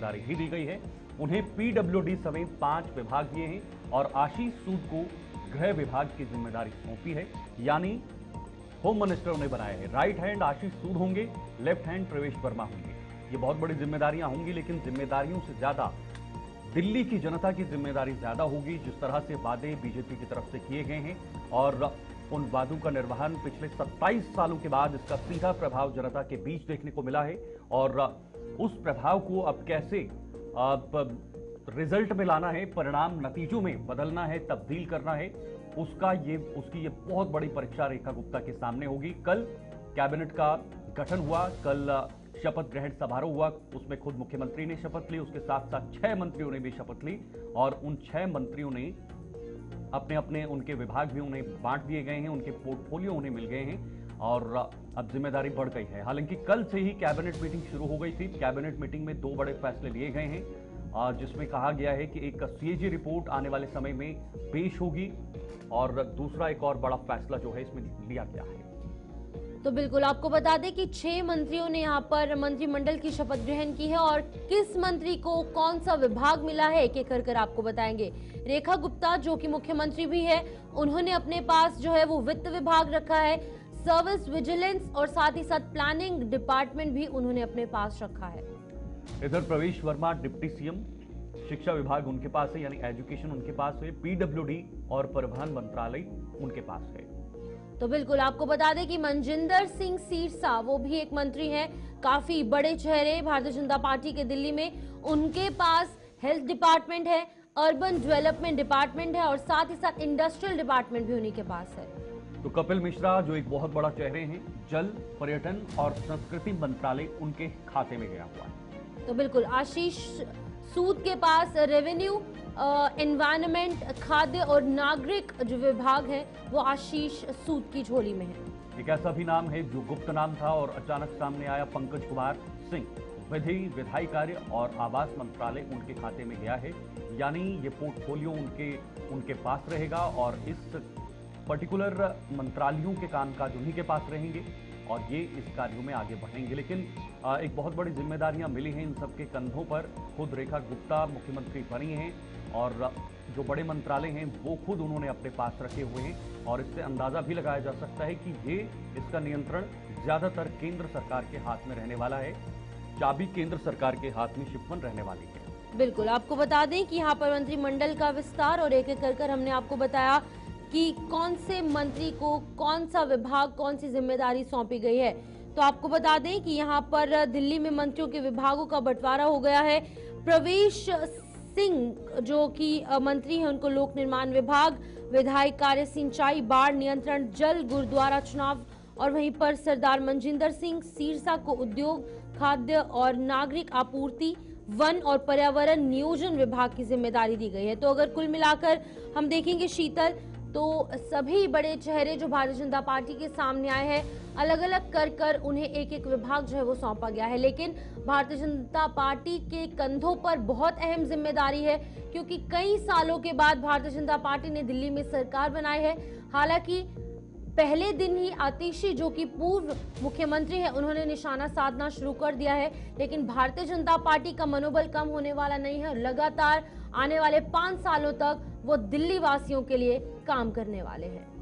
जिम्मेदारी भी दी गई है। उन्हें पीडब्ल्यूडी समेत 5 विभाग दिए हैं और आशीष सूद को गृह विभाग की जिम्मेदारी सौंपी है, यानी होम मिनिस्टर उन्हें बनाया है। राइट हैंड आशीष सूद होंगे, लेफ्ट हैंड प्रवेश वर्मा होंगे। ये बहुत बड़ी जिम्मेदारियां होंगी, लेकिन जिम्मेदारियों से ज्यादा दिल्ली की जनता की जिम्मेदारी ज्यादा होगी। जिस तरह से वादे बीजेपी की तरफ से किए गए हैं और उन वादों का निर्वहन पिछले 27 सालों के बाद इसका सीधा प्रभाव जनता के बीच देखने को मिला है और उस प्रभाव को अब कैसे रिजल्ट में लाना है, परिणाम नतीजों में बदलना है, तब्दील करना है, उसकी ये बहुत बड़ी परीक्षा रेखा गुप्ता के सामने होगी। कल कैबिनेट का गठन हुआ, कल शपथ ग्रहण समारोह हुआ, उसमें खुद मुख्यमंत्री ने शपथ ली, उसके साथ साथ 6 मंत्रियों ने भी शपथ ली और उन 6 मंत्रियों ने अपने अपने उनके विभाग भी उन्हें बांट दिए गए हैं, उनके पोर्टफोलियो उन्हें मिल गए हैं और अब जिम्मेदारी बढ़ गई है। हालांकि कल से ही कैबिनेट मीटिंग शुरू हो गई थी। कैबिनेट मीटिंग में 2 बड़े फैसले लिए गए हैं, जिसमें कहा गया है कि एक सीएजी रिपोर्ट आने वाले समय में पेश होगी और दूसरा एक और बड़ा फैसला जो है इसमें लिया गया है। तो बिल्कुल आपको बता दें कि 6 मंत्रियों ने यहाँ पर मंत्रिमंडल की शपथ ग्रहण की है और किस मंत्री को कौन सा विभाग मिला है एक एक कर आपको बताएंगे। रेखा गुप्ता जो कि मुख्यमंत्री भी है, उन्होंने अपने पास जो है वो वित्त विभाग रखा है, सर्विस विजिलेंस और साथ ही साथ प्लानिंग डिपार्टमेंट भी उन्होंने अपने पास रखा है। इधर प्रवेश वर्मा डिप्टी सीएम, शिक्षा विभाग उनके पास है, यानी एजुकेशन उनके पास है, पीडब्ल्यूडी और परिवहन मंत्रालय उनके पास है। तो बिल्कुल आपको बता दें कि मनजिंदर सिंह सिरसा वो भी एक मंत्री हैं, काफी बड़े चेहरे भारतीय जनता पार्टी के दिल्ली में। उनके पास हेल्थ डिपार्टमेंट है, अर्बन डेवलपमेंट डिपार्टमेंट है और साथ ही साथ इंडस्ट्रियल डिपार्टमेंट भी उन्हीं के पास है। तो कपिल मिश्रा जो एक बहुत बड़ा चेहरे हैं, जल, पर्यटन और संस्कृति मंत्रालय उनके खाते में गया हुआ है। तो बिल्कुल आशीष सूद के पास रेवेन्यू, एनवायरनमेंट, खाद्य और नागरिक जो विभाग है वो आशीष सूद की झोली में है। एक ऐसा भी नाम है जो गुप्त नाम था और अचानक सामने आया, पंकज कुमार सिंह। विधि, विधायी कार्य और आवास मंत्रालय उनके खाते में गया है, यानी ये पोर्टफोलियो उनके पास रहेगा और इस पर्टिकुलर मंत्रालयों के कामकाज उन्हीं के पास रहेंगे और ये इस कार्यों में आगे बढ़ेंगे। लेकिन एक बहुत बड़ी जिम्मेदारियां मिली हैं इन सबके कंधों पर। खुद रेखा गुप्ता मुख्यमंत्री बनी हैं और जो बड़े मंत्रालय हैं वो खुद उन्होंने अपने पास रखे हुए हैं और इससे अंदाजा भी लगाया जा सकता है कि इसका नियंत्रण ज्यादातर केंद्र सरकार के हाथ में रहने वाला है। चाबी केंद्र सरकार के हाथ में शिफन रहने वाली है। बिल्कुल आपको बता दें कि यहाँ पर मंत्रिमंडल का विस्तार और एक एक कर हमने आपको बताया कि कौन से मंत्री को कौन सा विभाग, कौन सी जिम्मेदारी सौंपी गई है। तो आपको बता दें कि यहाँ पर दिल्ली में मंत्रियों के विभागों का बंटवारा हो गया है। प्रवेश सिंह जो कि मंत्री हैं, उनको लोक निर्माण विभाग, विधायी कार्य, सिंचाई, बाढ़ नियंत्रण, जल, गुरुद्वारा चुनाव और वहीं पर सरदार मनजिंदर सिंह सिरसा को उद्योग, खाद्य और नागरिक आपूर्ति, वन और पर्यावरण नियोजन विभाग की जिम्मेदारी दी गई है। तो अगर कुल मिलाकर हम देखेंगे शीतल, तो सभी बड़े चेहरे जो भारतीय जनता पार्टी के सामने आए हैं, अलग अलग कर उन्हें एक एक विभाग जो है वो सौंपा गया है। लेकिन भारतीय जनता पार्टी के कंधों पर बहुत अहम जिम्मेदारी है, क्योंकि कई सालों के बाद भारतीय जनता पार्टी ने दिल्ली में सरकार बनाई है। हालांकि पहले दिन ही आतिशी जो कि पूर्व मुख्यमंत्री है, उन्होंने निशाना साधना शुरू कर दिया है, लेकिन भारतीय जनता पार्टी का मनोबल कम होने वाला नहीं है। लगातार आने वाले 5 सालों तक वो दिल्ली वासियों के लिए काम करने वाले हैं।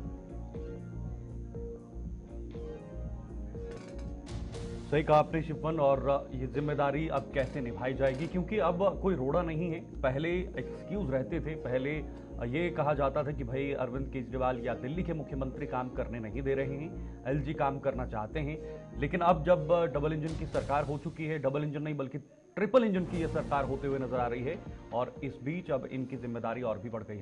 सही कहा आपने शिफन, और ये जिम्मेदारी अब कैसे निभाई जाएगी, क्योंकि अब कोई रोड़ा नहीं है। पहले एक्सक्यूज रहते थे, पहले ये कहा जाता था कि भाई अरविंद केजरीवाल या दिल्ली के मुख्यमंत्री काम करने नहीं दे रहे हैं, एलजी काम करना चाहते हैं। लेकिन अब जब डबल इंजन की सरकार हो चुकी है, डबल इंजन नहीं बल्कि ट्रिपल इंजन की यह सरकार होते हुए नजर आ रही है और इस बीच अब इनकी जिम्मेदारी और भी बढ़ गई है।